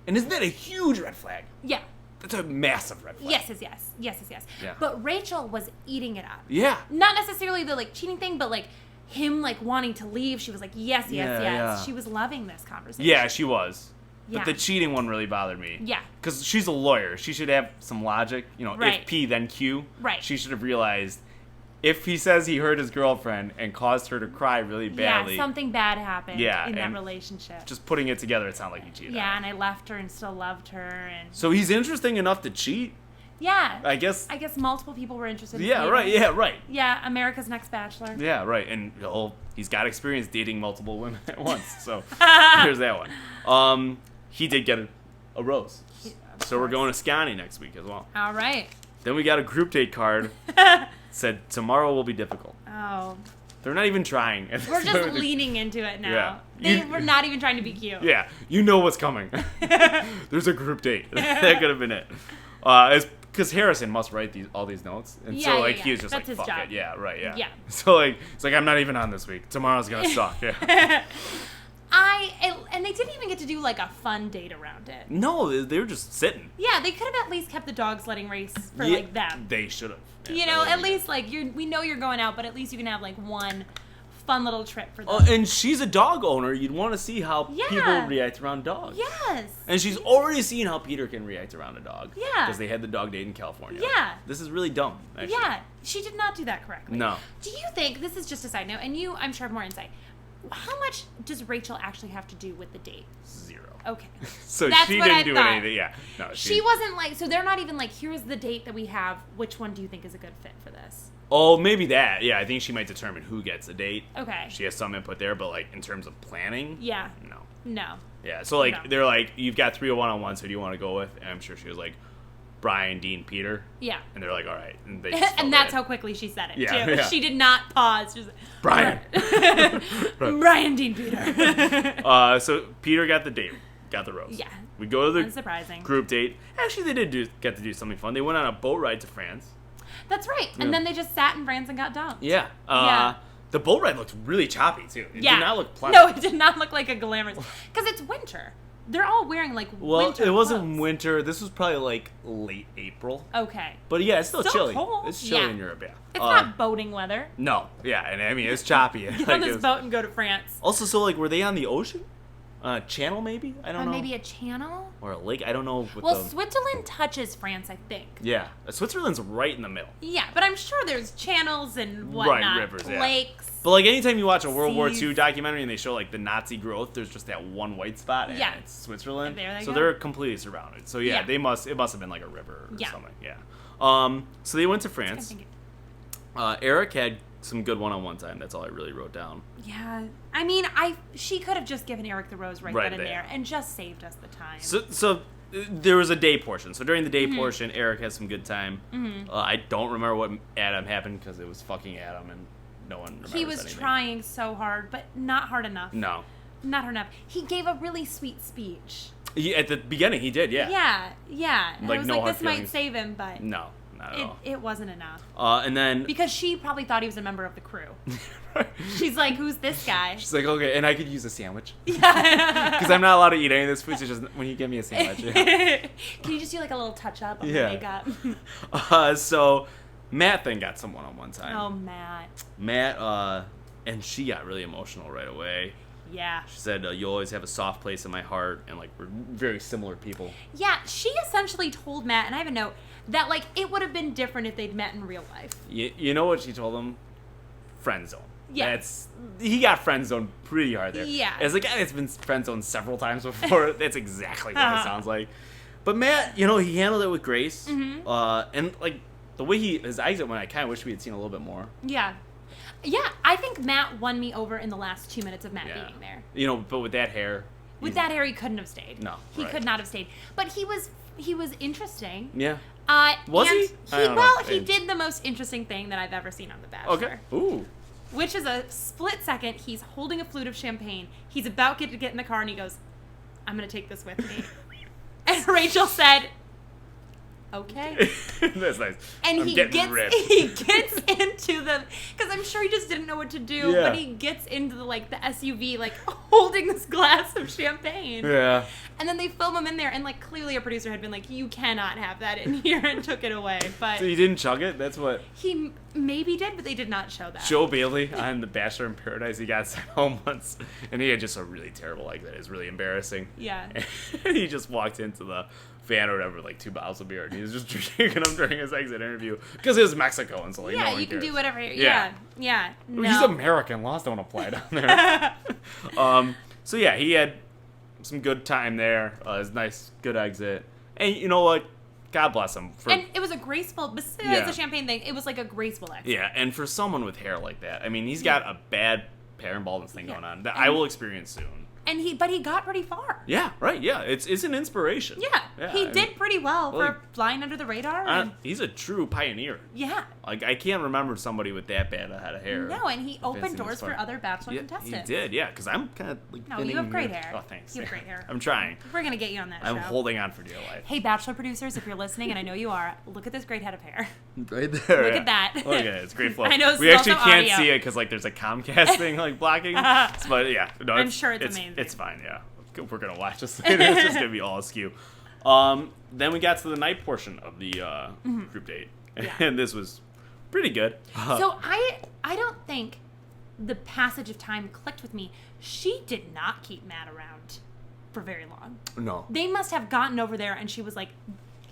A: And isn't that a huge red flag?
B: Yeah.
A: That's a massive red flag.
B: Yes.
A: Yeah.
B: But Rachel was eating it up.
A: Yeah.
B: Not necessarily the like cheating thing, but like him like wanting to leave. She was like, yes.
A: Yeah.
B: She was loving this conversation.
A: Yeah, she was.
B: Yeah.
A: But the cheating one really bothered me.
B: Yeah.
A: Because she's a lawyer. She should have some logic.
B: Right.
A: If P, then Q.
B: Right.
A: She should have realized if he says he hurt his girlfriend and caused her to cry really badly.
B: Yeah, something bad happened in that
A: and
B: relationship.
A: Just putting it together, it sounded like he cheated.
B: Yeah, and I left her and still loved her. And
A: so he's interesting enough to cheat?
B: Yeah.
A: I guess
B: multiple people were interested in
A: right. Yeah, right.
B: Yeah, America's Next Bachelor.
A: Yeah, right. And he's got experience dating multiple women at once. So there's that one. He did get a rose. So we're going to Scani next week as well.
B: All right.
A: Then we got a group date card. Said tomorrow will be difficult.
B: Oh.
A: They're not even trying.
B: We're just leaning into it now. Yeah. We're not even trying to be cute.
A: Yeah. You know what's coming. There's a group date. That could have been it. It's because Harrison must write all these notes. And so he was just
B: That's
A: like, fuck
B: job.
A: it. Yeah, right, yeah.
B: Yeah.
A: So it's like, I'm not even on this week. Tomorrow's going to suck. Yeah.
B: And they didn't even get to do like a fun date around it.
A: No, they were just sitting.
B: Yeah, they could have at least kept the dog sledding race for like them.
A: They should have.
B: Yeah, at least like we know you're going out, but at least you can have like one fun little trip for them.
A: Oh, and she's a dog owner. You'd want to see how people react around dogs.
B: Yes.
A: And she's already seen how Peter can react around a dog.
B: Yeah.
A: Because they had the dog date in California.
B: Yeah.
A: This is really dumb, actually.
B: Yeah, she did not do that correctly.
A: No.
B: Do you think, this is just a side note, and you, I'm sure, have more insight, how much does Rachel actually have to do with the date?
A: 0.
B: Okay.
A: So
B: That's
A: she
B: what
A: didn't
B: I
A: do
B: thought.
A: anything. Yeah. No,
B: she wasn't like, so they're not even like, here's the date that we have. Which one do you think is a good fit for this?
A: Oh, maybe that. Yeah, I think she might determine who gets the date.
B: Okay.
A: She has some input there, but like in terms of planning,
B: Yeah. No.
A: Yeah, so like they're like, you've got 3 1-on-1s. Who do you want to go with? And I'm sure she was like, Brian, Dean, Peter.
B: Yeah.
A: And they're like, all right. And, they just
B: and that's how quickly she said it,
A: yeah,
B: too.
A: Yeah.
B: She did not pause. She was like,
A: Brian.
B: Brian, Dean, Peter.
A: So Peter got the date. Got the rose.
B: Yeah.
A: We go to the
B: Unsurprising.
A: group date. Actually, they did get to do something fun. They went on a boat ride to France.
B: That's right. And then they just sat in France and got dumped.
A: Yeah. The boat ride looked really choppy, too. It did not look pleasant.
B: No, it did not look like a glamorous... Because it's winter. They're all wearing, like, winter
A: it wasn't
B: clothes.
A: winter. This was probably, like, late April.
B: Okay.
A: But, yeah, it's still chilly.
B: Cold.
A: It's chilly in Europe, yeah.
B: It's not boating weather.
A: No. Yeah, and I mean, it's choppy.
B: Get on this boat and go to France.
A: Also, so, like, were they on the ocean? Channel, maybe? I don't know.
B: Maybe a channel?
A: Or a lake? I don't know.
B: Switzerland touches France, I think.
A: Yeah. Switzerland's right in the middle.
B: Yeah, but I'm sure there's channels and whatnot.
A: Right, rivers,
B: lakes.
A: But, like, anytime you watch a World War II documentary and they show, like, the Nazi growth, there's just that one white spot, and it's Switzerland.
B: So
A: they're completely surrounded. So, yeah, it must have been, like, a river or something. Yeah. So they went to France. Eric had some good one-on-one time. That's all I really wrote down.
B: Yeah. I mean, she could have just given Eric the rose right then and there and just saved us the time.
A: So there was a day portion. So during the day portion, Eric has some good time. I don't remember what Adam happened because it was fucking Adam and no one remembers
B: He was
A: anything.
B: trying so hard, but not hard enough.
A: No.
B: Not hard enough. He gave a really sweet speech.
A: At the beginning, he did, yeah.
B: Yeah. And
A: like,
B: I was
A: no
B: like,
A: hard
B: this
A: feelings.
B: might save him, but...
A: No. Not at all.
B: It wasn't enough.
A: And then...
B: Because she probably thought he was a member of the crew. She's like, who's this guy?
A: She's like, okay, and I could use a sandwich.
B: Yeah.
A: Because I'm not allowed to eat any of this food, so just when you give me a sandwich. Yeah.
B: Can you just do like a little touch-up on the makeup?
A: So Matt then got some one-on-one time.
B: Oh, Matt.
A: Matt, and she got really emotional right away.
B: Yeah.
A: She said, you always have a soft place in my heart, and, like, we're very similar people.
B: Yeah, she essentially told Matt, and I have a note, that, like, it would have been different if they'd met in real life.
A: You know what she told him? Friend zone.
B: Yeah.
A: He got friend zoned pretty hard there.
B: Yeah.
A: As a guy that's been friend zoned several times before, that's exactly what it sounds like. But Matt, he handled it with grace. Mm-hmm. And, like, the way his exit went, I kind of wish we had seen a little bit more.
B: Yeah. Yeah, I think Matt won me over in the last 2 minutes of Matt being there.
A: But with that hair...
B: With that hair, he couldn't have stayed.
A: No,
B: He could not have stayed. But he was interesting.
A: Yeah.
B: Was
A: he?
B: He did the most interesting thing that I've ever seen on The Bachelor.
A: Okay. Ooh.
B: Which is a split second, he's holding a flute of champagne. He's about to get in the car, and he goes, I'm going to take this with me. And Rachel said, Okay.
A: That's nice.
B: And he gets into the, because I'm sure he just didn't know what to do, but he gets into the SUV, holding this glass of champagne.
A: Yeah.
B: And then they film him in there, and clearly a producer had been like, you cannot have that in here, and took it away. But
A: so he didn't chug it? That's what?
B: He maybe did, but they did not show that.
A: Joe Bailey on The Bachelor in Paradise, he got sent home once, and he had just a really terrible that. It was really embarrassing.
B: Yeah.
A: And he just walked into the van or whatever, 2 bottles of beer, and he was just drinking them during his exit interview because it was Mexico, and so no one
B: you can
A: cares.
B: Do whatever. Yeah. No.
A: He's American. Laws don't apply down there. So yeah, he had some good time there. His nice, good exit, and you know what? God bless him.
B: And it was a graceful, besides the champagne thing, it was a graceful exit.
A: Yeah, and for someone with hair like that, I mean, he's got a bad hair and baldness thing going on that I will experience soon.
B: And he got pretty far.
A: Yeah, right. Yeah, it's an inspiration.
B: Yeah, he did pretty well for flying under the radar.
A: He's a true pioneer.
B: Yeah.
A: I can't remember somebody with that bad a head of hair.
B: No, and he opened doors for other Bachelor contestants.
A: He did, yeah, because I'm kind of
B: No, you have great hair.
A: Oh, thanks.
B: You have great hair.
A: I'm trying.
B: We're going to get you on that show.
A: I'm holding on for dear life.
B: Hey, Bachelor producers, if you're listening, and I know you are, look at this great head of hair.
A: Right there.
B: Look at that.
A: Look at it. It's great flow.
B: I know it's
A: we actually can't
B: audio.
A: see it because there's a Comcast thing blocking. But yeah, no,
B: I'm sure it's amazing.
A: It's fine, yeah. We're going to watch this later. It's just going to be all askew. Then we got to the night portion of the group date. And this was pretty good.
B: So I don't think the passage of time clicked with me. She did not keep Matt around for very long.
A: No.
B: They must have gotten over there and she was like,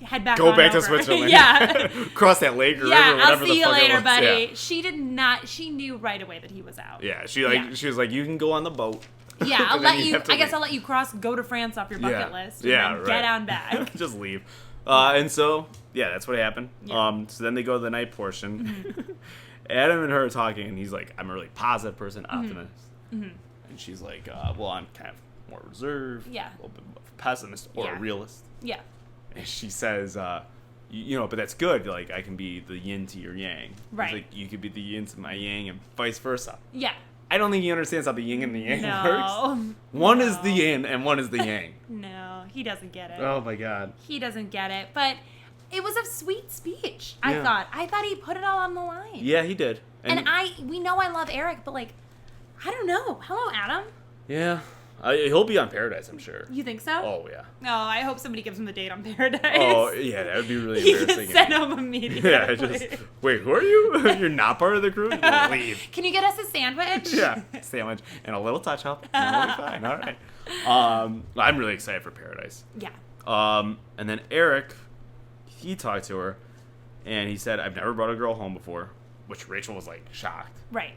B: head back
A: Go
B: on
A: back
B: over.
A: to Switzerland.
B: Yeah.
A: Cross that lake or river,
B: I'll
A: whatever
B: see
A: the fuck
B: you later,
A: it was.
B: buddy.
A: Yeah.
B: She did not. She knew right away that he was out.
A: Yeah, she was like, you can go on the boat.
B: Yeah, I'll let you. I guess I'll let you go to France off your bucket list. And then
A: right.
B: Get on back.
A: Just leave. And so, that's what happened.
B: Yeah.
A: So then they go to the night portion. Adam and her are talking, and he's like, I'm a really positive person, optimist. And she's like, well, I'm kind of more reserved, a little bit more pessimist or a realist.
B: Yeah.
A: And she says, but that's good. I can be the yin to your yang.
B: Right.
A: It's like, you could be the yin to my yang and vice versa.
B: Yeah.
A: I don't think he understands how the yin and the yang
B: No.
A: works. One is the yin and one is the yang.
B: No, he doesn't get it.
A: Oh my God.
B: He doesn't get it. But it was a sweet speech, I thought. I thought he put it all on the line.
A: Yeah, he did.
B: And we know I love Eric, but I don't know. Hello, Adam.
A: Yeah. He'll be on Paradise, I'm sure.
B: You think so?
A: Oh, yeah.
B: No, I hope somebody gives him the date on Paradise.
A: Oh, yeah, that would be really embarrassing.
B: He sent him immediately.
A: Yeah, wait, who are you? You're not part of the crew? Leave.
B: Can you get us a sandwich?
A: Yeah, sandwich and a little touch-up. And we'll be fine, all right. I'm really excited for Paradise.
B: Yeah.
A: And then Eric, he talked to her, and he said, I've never brought a girl home before, which Rachel was, shocked.
B: Right.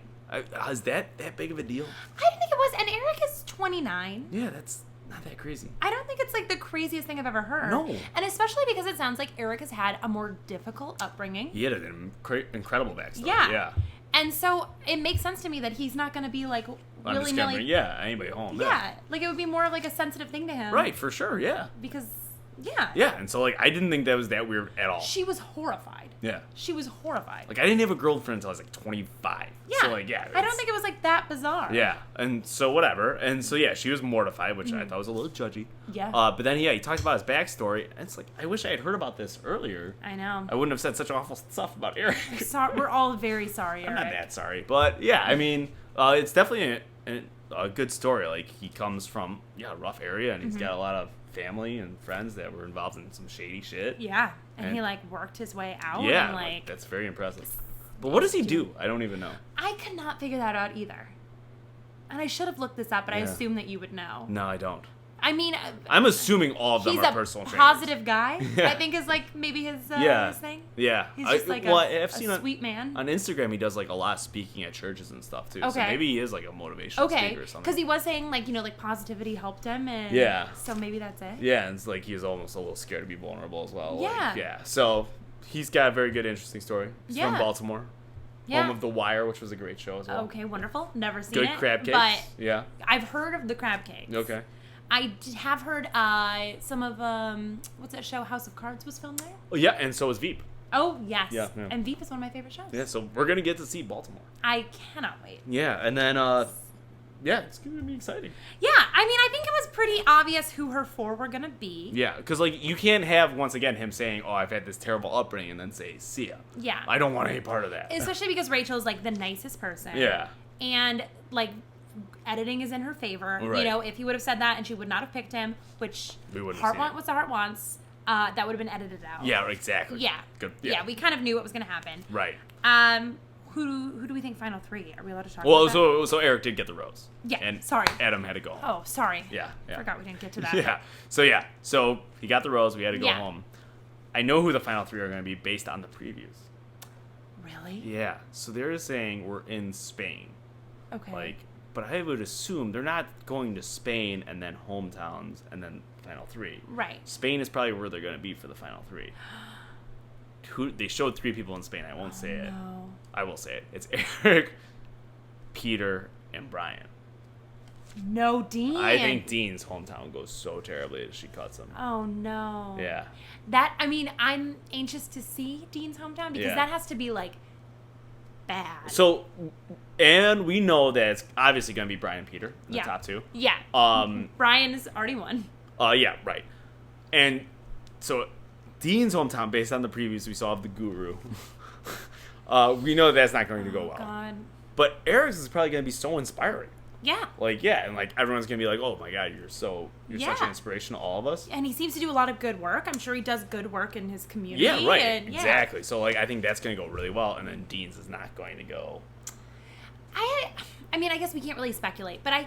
A: Is that big of a deal?
B: I didn't think it was. And Eric is 29.
A: Yeah, that's not that crazy.
B: I don't think it's the craziest thing I've ever heard.
A: No.
B: And especially because it sounds like Eric has had a more difficult upbringing.
A: He had an incredible backstory.
B: Yeah. And so it makes sense to me that he's not going to be willy-nilly.
A: Yeah, anybody home.
B: Yeah. It would be more of a sensitive thing to him.
A: Right, for sure, yeah.
B: Because, yeah.
A: Yeah, and so I didn't think that was that weird at all.
B: She was horrified.
A: Yeah.
B: She was horrified.
A: I didn't have a girlfriend until I was 25.
B: Yeah.
A: So
B: I don't think it was that bizarre.
A: Yeah. And so whatever. And so she was mortified, which I thought was a little judgy.
B: Yeah.
A: But then he talked about his backstory, and it's I wish I had heard about this earlier.
B: I know.
A: I wouldn't have said such awful stuff about Eric.
B: We're all very sorry, Eric.
A: I'm not that sorry. But yeah, I mean, it's definitely a good story. He comes from a rough area, and he's got a lot of family and friends that were involved in some shady shit.
B: Yeah. And he worked his way out.
A: Yeah,
B: and
A: that's very impressive. But what does he do? I don't even know.
B: I could not figure that out either. And I should have looked this up, but I assume that you would know.
A: No, I don't.
B: I mean,
A: I'm assuming all of them are personal trainers.
B: He's a positive guy. I think is maybe his thing.
A: Yeah.
B: He's just a sweet man.
A: On Instagram, he does a lot of speaking at churches and stuff too.
B: Okay.
A: So maybe he is a motivational speaker or something.
B: Because he was saying positivity helped him, and so maybe that's it.
A: Yeah, and it's he was almost a little scared to be vulnerable as well.
B: Yeah.
A: So he's got a very good, interesting story. He's from Baltimore.
B: Yeah.
A: Home of The Wire, which was a great show as well.
B: Okay, wonderful. Never seen
A: good
B: it. Good
A: crab cakes.
B: But I've heard of the crab cakes.
A: Okay.
B: I have heard some of what's that show? House of Cards was filmed there.
A: Oh yeah, and so is Veep.
B: Oh yes.
A: Yeah.
B: And Veep is one of my favorite shows.
A: Yeah, so we're gonna get to see Baltimore.
B: I cannot wait.
A: Yeah, and then yeah, it's going to be exciting.
B: Yeah, I mean, I think it was pretty obvious who her 4 were going to be.
A: Yeah, because, like, you can't have, once again, him saying, oh, I've had this terrible upbringing, and then say, see ya.
B: Yeah.
A: I don't want any part of that.
B: Especially because Rachel's, like, the nicest person.
A: Yeah.
B: And, like, editing is in her favor.
A: Right.
B: You know, if he would have said that and she would not have picked him, which
A: heart
B: wants what the heart wants, that would have been edited out.
A: Yeah, exactly.
B: Yeah.
A: Good.
B: Yeah, we kind of knew what was going to happen.
A: Right.
B: Who do we think final 3? Are we allowed to talk
A: about
B: that?
A: So Eric did get the rose.
B: Yeah,
A: and
B: sorry.
A: Adam had to go home.
B: Oh, sorry.
A: Yeah.
B: Forgot we didn't get to that.
A: Yeah. So he got the rose. We had to go home. I know who the final 3 are going to be based on the previews.
B: Really?
A: Yeah. So they're saying we're in Spain.
B: Okay.
A: But I would assume they're not going to Spain and then hometowns and then final 3.
B: Right.
A: Spain is probably where they're going to be for the final 3. They showed 3 people in Spain. I won't say it.
B: No.
A: I will say it. It's Eric, Peter, and Brian.
B: No, Dean.
A: I think Dean's hometown goes so terribly that she cuts him.
B: Oh, no.
A: Yeah.
B: I'm anxious to see Dean's hometown because that has to be, like, bad.
A: So, and we know that it's obviously going to be Brian and Peter in the top 2.
B: Yeah. Brian has already won.
A: Yeah, right. And so Dean's hometown, based on the previews we saw of the Guru, we know that's not going to go well.
B: God.
A: But Eric's is probably going to be so inspiring.
B: Yeah.
A: And everyone's going to be like, oh my God, you're such an inspiration to all of us.
B: And he seems to do a lot of good work. I'm sure he does good work in his community.
A: Yeah, right. Exactly. So, I think that's going to go really well. And then Dean's is not going to go.
B: I mean, I guess we can't really speculate, but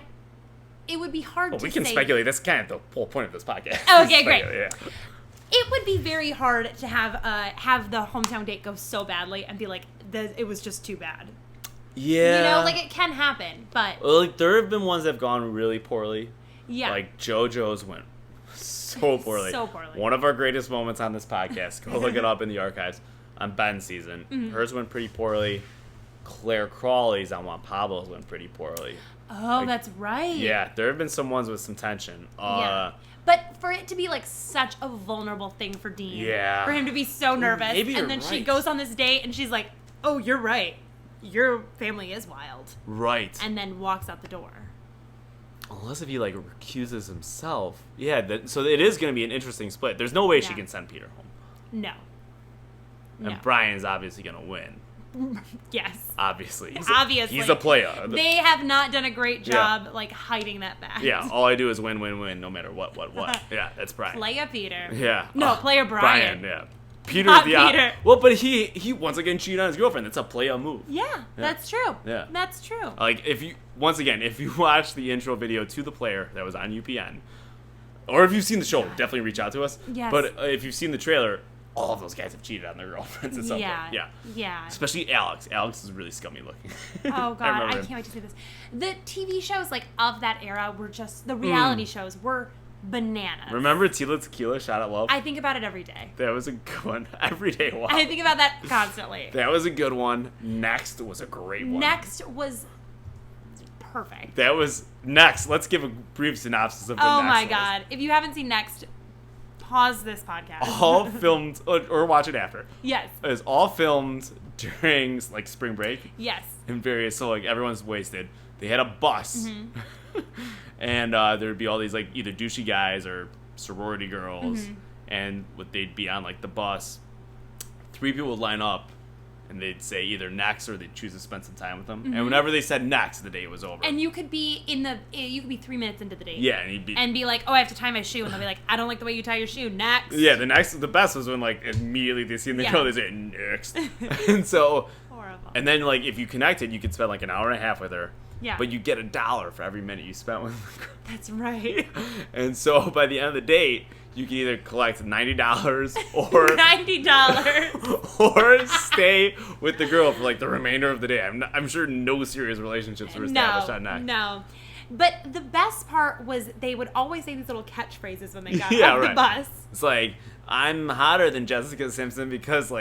B: it would be hard to say.
A: We can speculate. That's kind of the whole point of this podcast.
B: Okay, great. Yeah. It would be very hard to have the hometown date go so badly and be like, it was just too bad.
A: Yeah.
B: It can happen, but...
A: there have been ones that have gone really poorly.
B: Yeah.
A: JoJo's went so poorly. One of our greatest moments on this podcast. Go look it up in the archives. On Ben's season. Mm-hmm. Hers went pretty poorly. Claire Crawley's on Juan Pablo's went pretty poorly.
B: Oh, that's right.
A: Yeah, there have been some ones with some tension.
B: Yeah. But for it to be such a vulnerable thing for Dean.
A: Yeah.
B: For him to be so nervous. And then she goes on this date and she's like, oh, you're right. Your family is wild.
A: Right.
B: And then walks out the door.
A: Unless if he recuses himself. Yeah, so it is going to be an interesting split. There's no way she can send Peter home.
B: No.
A: And Brian is obviously going to win.
B: Yes.
A: Obviously. He's a player.
B: They have not done a great job hiding that fact.
A: Yeah, all I do is win, no matter what. Yeah, that's Brian.
B: Player Peter.
A: Yeah.
B: No, player Brian.
A: Yeah. Peter,
B: Peter.
A: Well, but he once again cheated on his girlfriend. That's a player move.
B: Yeah, that's true.
A: Yeah.
B: That's true.
A: If you watch the intro video to The Player that was on UPN, or if you've seen the show, definitely reach out to us.
B: Yes.
A: But if you've seen the trailer, all of those guys have cheated on their girlfriends at some point.
B: Yeah.
A: Especially Alex. Alex is really scummy looking.
B: Oh, God. I can't wait to see this. The TV shows, of that era were just... The reality shows were bananas.
A: Remember Tila Tequila, Shot at Love?
B: I think about it every day.
A: That was a good one. Every day. Wow.
B: I think about that constantly.
A: That was a good one. Next was a great one.
B: Next was... perfect.
A: That was... Next. Let's give a brief synopsis of the Next.
B: Oh, my God. If you haven't seen Next... pause this podcast.
A: All filmed, or watch it after.
B: Yes.
A: It was all filmed during, spring break.
B: Yes.
A: In various, so, everyone's wasted. They had a bus. Mm-hmm. And there'd be all these, either douchey guys or sorority girls. Mm-hmm. And they'd be on, the bus. 3 people would line up. And they'd say either next or they'd choose to spend some time with them. Mm-hmm. And whenever they said next, the date was over.
B: And you could be 3 minutes into the date.
A: Yeah, and he'd be
B: like, oh, I have to tie my shoe. And they'll be like, I don't like the way you tie your shoe. Next.
A: Yeah, the best was when immediately they see the girl, they say next. And so,
B: horrible.
A: And then if you connected, you could spend an hour and a half with her.
B: Yeah.
A: But you get $1 for every minute you spent with the girl.
B: That's right.
A: And so by the end of the date, you can either collect $90 or
B: $90
A: or stay with the girl for the remainder of the day. I'm sure no serious relationships were established on that.
B: No. But the best part was they would always say these little catchphrases when they got off the bus.
A: It's I'm hotter than Jessica Simpson because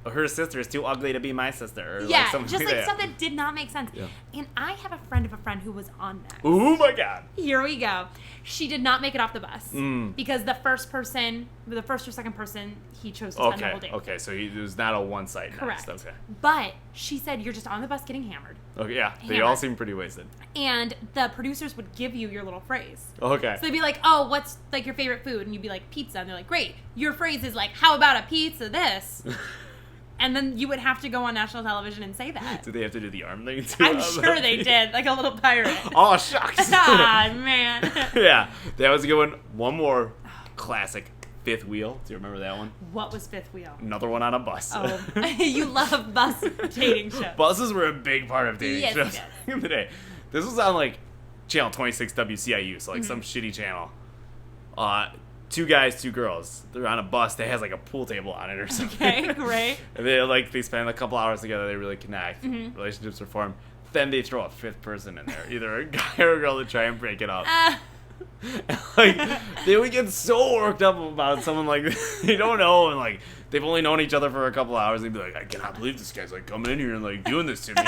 A: her sister is too ugly to be my sister. Or
B: yeah,
A: like
B: just like stuff that did not make sense. Yeah. And I have a friend of a friend who was on that.
A: Oh my God.
B: Here we go. She did not make it off the bus because the first or second person, he chose to spend the whole day.
A: Okay, so it was not a one-side.
B: Correct.
A: Next. Okay.
B: But she said you're just on the bus getting hammered.
A: Okay, yeah. They all seem pretty wasted.
B: And the producers would give you your little phrase.
A: Okay.
B: So they'd be like, oh, what's like your favorite food? And you'd be like, pizza. And they're like, great. Your phrase is like, how about a pizza this? And then you would have to go on national television and say that.
A: Did they have to do the arm thing too?
B: I'm sure they did, like a little pirate.
A: Oh, shucks.
B: Ah, man.
A: Yeah, that was a good one. One more classic, Fifth Wheel. Do you remember that one?
B: What was Fifth Wheel?
A: Another one on a bus.
B: Oh, you love bus dating shows.
A: Buses were a big part of dating shows in the day. This was on like channel 26 WCIU, so like some shitty channel. 2 guys, 2 girls. They're on a bus that has like a pool table on it or something.
B: Okay, great.
A: And they spend a couple hours together. They really connect. Relationships are formed. Then they throw a 5th person in there, either a guy or a girl, to try and break it up. Like they would get so worked up about someone like they don't know, and like they've only known each other for a couple hours. They'd be like, I cannot believe this guy's like coming in here and like doing this to me.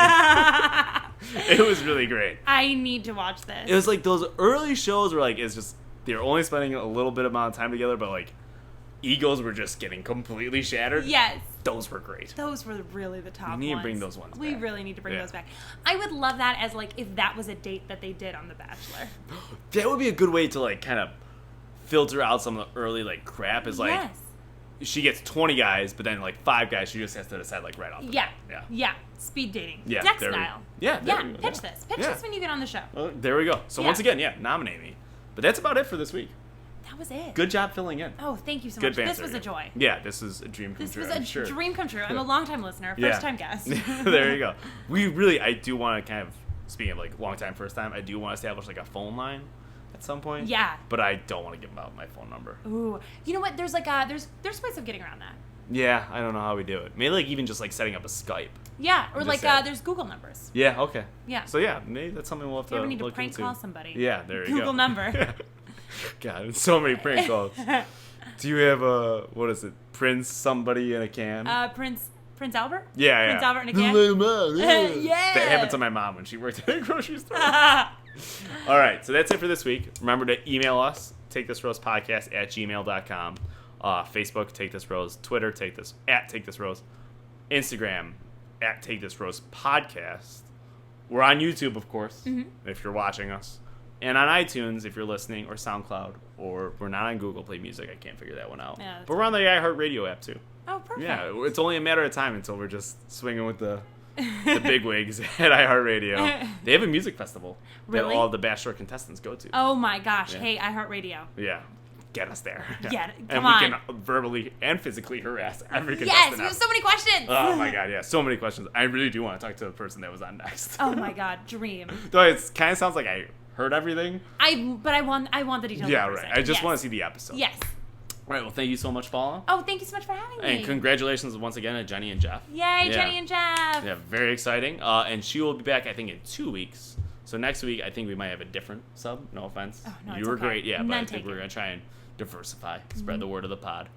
A: It was really great.
B: I need to watch this.
A: It was like those early shows where like it's just. They're only spending a little bit amount of time together, but like egos were just getting completely shattered.
B: Yes.
A: Those were great.
B: Those were really the top ones.
A: We need to bring those ones back.
B: We really need to bring those back. I would love that as like if that was a date that they did on The Bachelor.
A: That would be a good way to like kind of filter out some of the early like crap is like she gets 20 guys, but then like 5 guys she just has to decide like right off the bat. Yeah. Speed dating. Yeah.
B: Deck style.
A: Yeah.
B: Pitch this. Pitch this when you get on the show.
A: Well, there we go. So once again, nominate me. But that's about it for this week.
B: That was it.
A: Good job filling in.
B: Oh, thank you so much. This was a joy.
A: Yeah, this is a dream come true.
B: This was a dream come true. I'm a long-time listener, first-time guest.
A: There you go. I do want to kind of, speaking of like long-time, first-time, I do want to establish like a phone line at some point.
B: Yeah.
A: But I don't want to give out my phone number.
B: Ooh. You know what? There's like there's ways of getting around that.
A: Yeah, I don't know how we do it. Maybe like even just like setting up a Skype.
B: Yeah, or like there's Google numbers.
A: Yeah, okay.
B: Yeah.
A: So yeah, maybe that's something we'll have to look into.
B: You ever need to prank call somebody.
A: Yeah, there you go.
B: Google number.
A: God, so many prank calls. Do you have what is it? Prince somebody in a can?
B: Prince Albert?
A: Yeah.
B: Prince Albert in a can?
A: Yeah. That happened to my mom when she worked at a grocery store. All right, so that's it for this week. Remember to email us, takethisrosepodcast@gmail.com. Facebook, Take This Rose. Twitter, Take This Rose. Instagram, @TakeThisRosePodcast. We're on YouTube, of course, if you're watching us. And on iTunes, if you're listening, or SoundCloud, or we're not on Google Play Music. I can't figure that one out. Yeah, but we're on the iHeartRadio app, too.
B: Oh, perfect.
A: Yeah, it's only a matter of time until we're just swinging with the bigwigs at iHeartRadio. They have a music festival that all the Bachelor contestants go to.
B: Oh, my gosh. Yeah. Hey, iHeartRadio.
A: Yeah. Get us there.
B: Yeah.
A: Come on. And we can verbally and physically harass every contestant.
B: Yes, we have so many questions.
A: Oh, my God, yeah. So many questions. I really do want to talk to the person that was on next.
B: Oh, my God. Dream.
A: Though it kind of sounds like I heard everything.
B: But I want the details.
A: Yeah, right. I just want to see the episode.
B: Yes.
A: All right. Well, thank you so much, Paula.
B: Oh, thank you so much for having me.
A: And congratulations once again to Jenny and Jeff.
B: Yay, Jenny and Jeff.
A: Yeah, very exciting. And she will be back, I think, in 2 weeks. So next week, I think we might have a different sub. No offense.
B: Oh, no,
A: you were great. Yeah, but I think
B: we're
A: going to try and diversify, spread the word of the pod.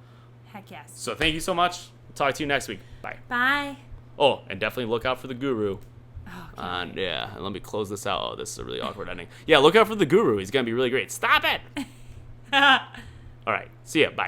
B: Heck yes.
A: So thank you so much. Talk to you next week. Bye.
B: Bye.
A: Oh, and definitely look out for the Guru.
B: Oh,
A: and let me close this out. Oh, this is a really awkward ending. Yeah, look out for the Guru. He's going to be really great. Stop it. All right. See ya. Bye.